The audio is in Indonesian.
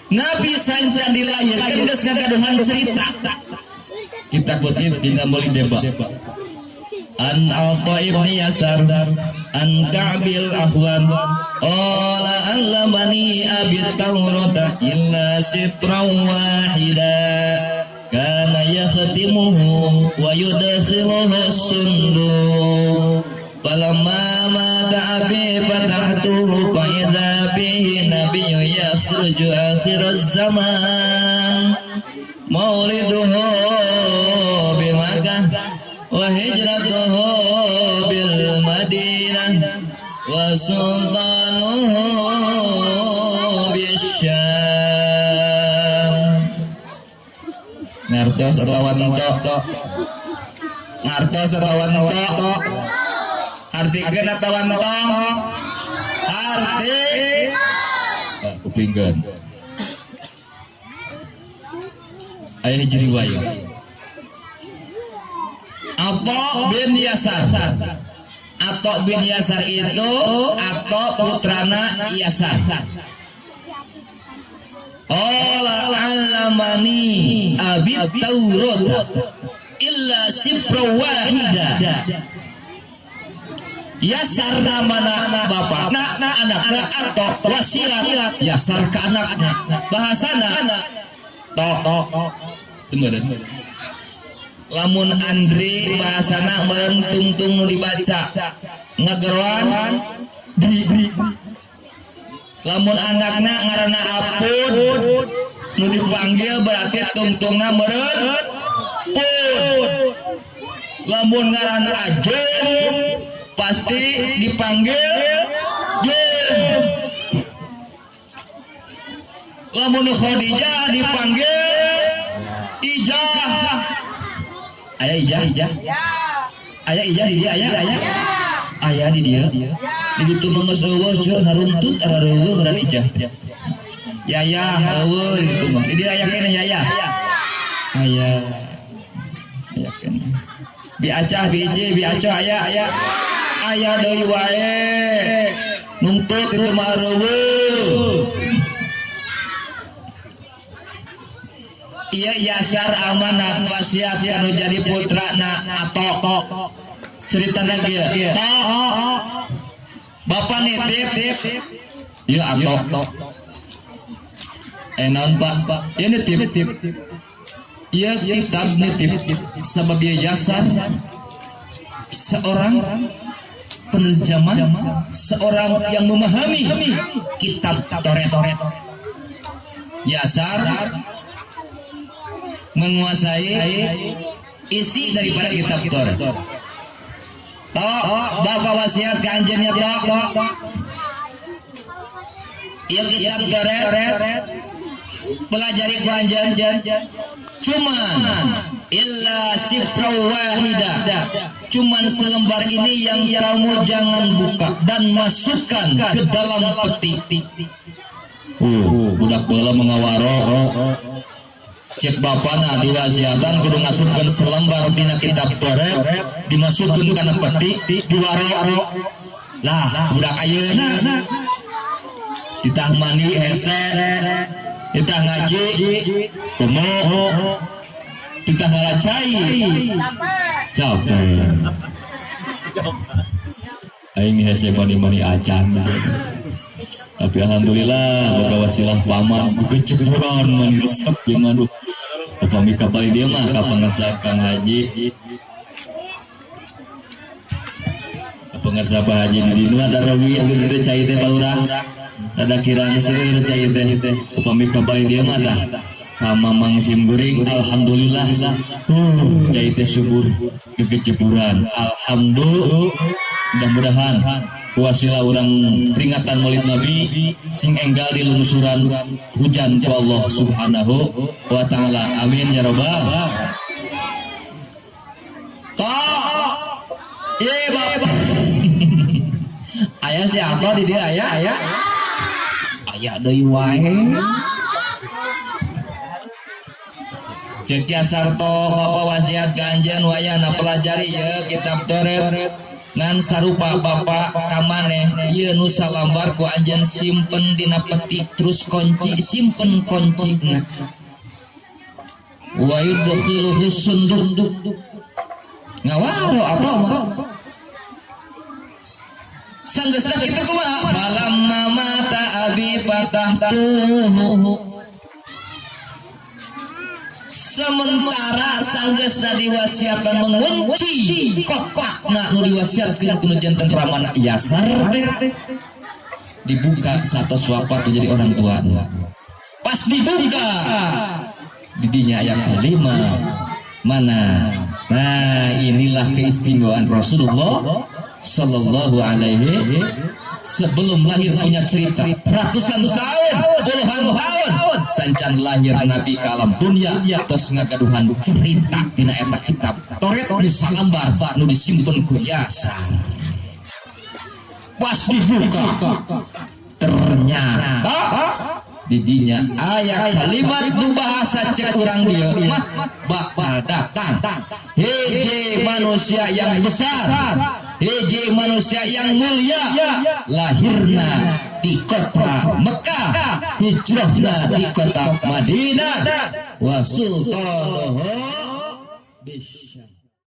Nabi sancan dilahirkan geus ngagaduhan cerita. Kita kutip dina Maulid Deba. An Atha ibni Yasar an Ka'bil Ahwan qala allamani abi Taurata illa sifran wahida kana yakhtimuhu wa yudkhiluhu as-sunduq falamma mata abi fatahtuhu fa idza bihi nabiyyu yakhruju akhiraz zaman mauliduhu bi Makkah wa hijratuhu bil Madinah wa sultanuhu bisyam. Ngartos atawan tok ngartos atawan tok artikeun atawan tok arti kupingkeun aya hiji riwayat Atha bin Yasar. Atha bin Yasar itu Atha putrana Yasar. Qala allamani abi Taurat illa sifra wahida. Yasar namana bapakna, anakna Atha wasiat Yasar ka anakna. Bahasana tok tunggu. Lamun Andre bahasana meureun tungtung nu dibaca ngageroan di lamun anakna ngaranna Apun nu dipanggil berarti tungtungna meureun pun. Lamun ngaranna Ajeng pasti dipanggil Jen. Lamun Khadijah dipanggil Ijah. Ayah Ijah. Ayah Ijah di dia ayah. Ayah di dia. Di ditu mangos eueuh cenah naruntut ara reueuh ngaran Ijah. Yaya eueuh di ditu mah. Di dia aya keneh Yaya. Ayah. Aya keneh. Bi acah biji bi aco aya. Ayah deui wae. Nuntut itu mah reueuh. Iya Yasar amanah wasiat anu jadi putrana Atha. Ceritana kieu. Bapak nitip. Ieu Atha. Naon Pak? Ieu nitip. Ieu kitab nitip sabab ieu Yasar seorang penerjemah, seorang yang memahami kitab Taurat. Yasar menguasai isi daripada kitab Taurat. Bapak wasiat ke anjeunnya ieu kitab Taurat pelajari ku anjeun cuman illa sifra wahida, cuman selembar ini yang kamu jangan buka dan masukkan ke dalam peti. Budak bola mengawaro cek bapana diwasiatan kudu ngasupkeun selembar tina kitab Taurat dimasukkeun kana peti diwaro. Lah budak ayeuna ditah mandi hese ditah ngaji kumo ditah ngalacai capek aing hese mani-mani acan. Tapi alhamdulillah boga wasilah paman bukan ceburan mani resep jeung aduh upami kapal dia mah kapangarsa Kang Haji kapangarsa Pak Haji di dieu ada rawi yang gede cai teh balurah ada kirana seueur cai teh upami kapal dia mah tah ka Mamang Simgering alhamdulillah cai teh subur geget ceburan alhamdulillah. Mudah-mudahan wasilah orang peringatan Maulid Nabi sing enggal di lungsuran hujan ku Allah Subhanahu wa taala. Amin ya rabbal. Ye Bapak. Aya siapa di dia aya? Aya deui wae. Cek Yasar Bapak wasiat ka anjeun wayahna pelajari ya kitab Taurat. Ngan sarupa bapak kamane ieu nu salambar ku anjeun simpen dina peti terus kunci simpen kuncina wa yudkhiluhu sunduk ngawaro apa mah sanggeusna kitu kumaha falamma mata abi patahtuhu sementara sanggeusna diwasiatkan mengunci kotakna nu diwasiatkeun ku janten ramana Yasar dibuka satos wafat jadi orang tua pas dibuka didinya ayat kelima mana nah inilah keistimewaan Rasulullah sallallahu alaihi sebelum lahir punya cerita ratusan tahun puluhan tahun sancan lahir Nabi ke alam dunia terus ngagaduhan cerita dina eta kitab Toret nu salambar nu disimpen ku Yasar pas dibuka ternyata didinya ayat kalimat nu bahasa cek urang dia mah bakal datang hiji manusia yang besar hiji manusia yang mulia lahirna di kota Mekah hijrahna di kota Madinah wa sultanuhu bisyam